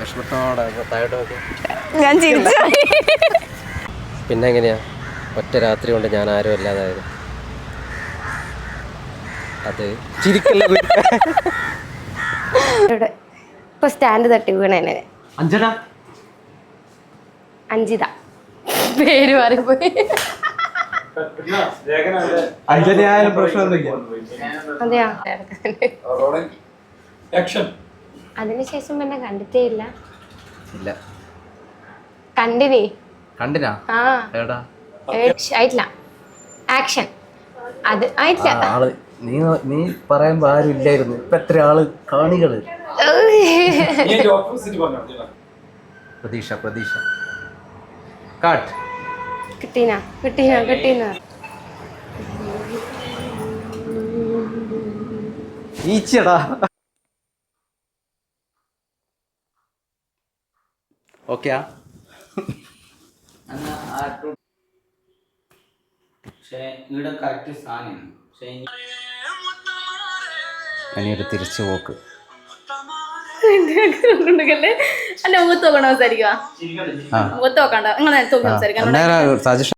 വിഷമത്തോടെ താഴോട്ട് നോക്കി. ഞാൻ ചിരിച്ചു. പിന്നെ എങ്ങനെയാ ഒറ്റ രാത്രി കൊണ്ട് ഞാൻ ആരും അല്ലാതായത്? അത് ചിരിക്കല്ല. ഇപ്പൊ സ്റ്റാൻഡ് തട്ടി വീണേനെ. അഞ്ജന അഞ്ജിത പേര് മാറിപ്പോയി. അഞ്ജനയായാലും പ്രശ്നമൊന്നുമില്ല. അതെയാ? അതിനുശേഷം പിന്നെ കണ്ടിട്ടേ ഇല്ല. ഇല്ല കണ്ടിനേ. കണ്ടിനാ? ആ ആയിട്ടില്ല. ആക്ഷൻ അത് ആയിട്ടില്ല. ആള് നീ പറയുമ്പോ ആരും ഇല്ലായിരുന്നു. ഇപ്പൊ എത്ര ആള് കാണികള്. പ്രതീക്ഷ പ്രതീക്ഷ കാട്ട് കിട്ടീന കിട്ടീന കിട്ടീന. ഈച്ചടാ. ഓക്കെയാ? അനിയൊരു തിരിച്ചു പോക്ക്. എന്റെ മുഖത്ത് നോക്കണ സംസാരിക്കുക. മുഖത്ത് നോക്കണ്ട, നിങ്ങൾ സംസാരിക്കാം. സജഷൻ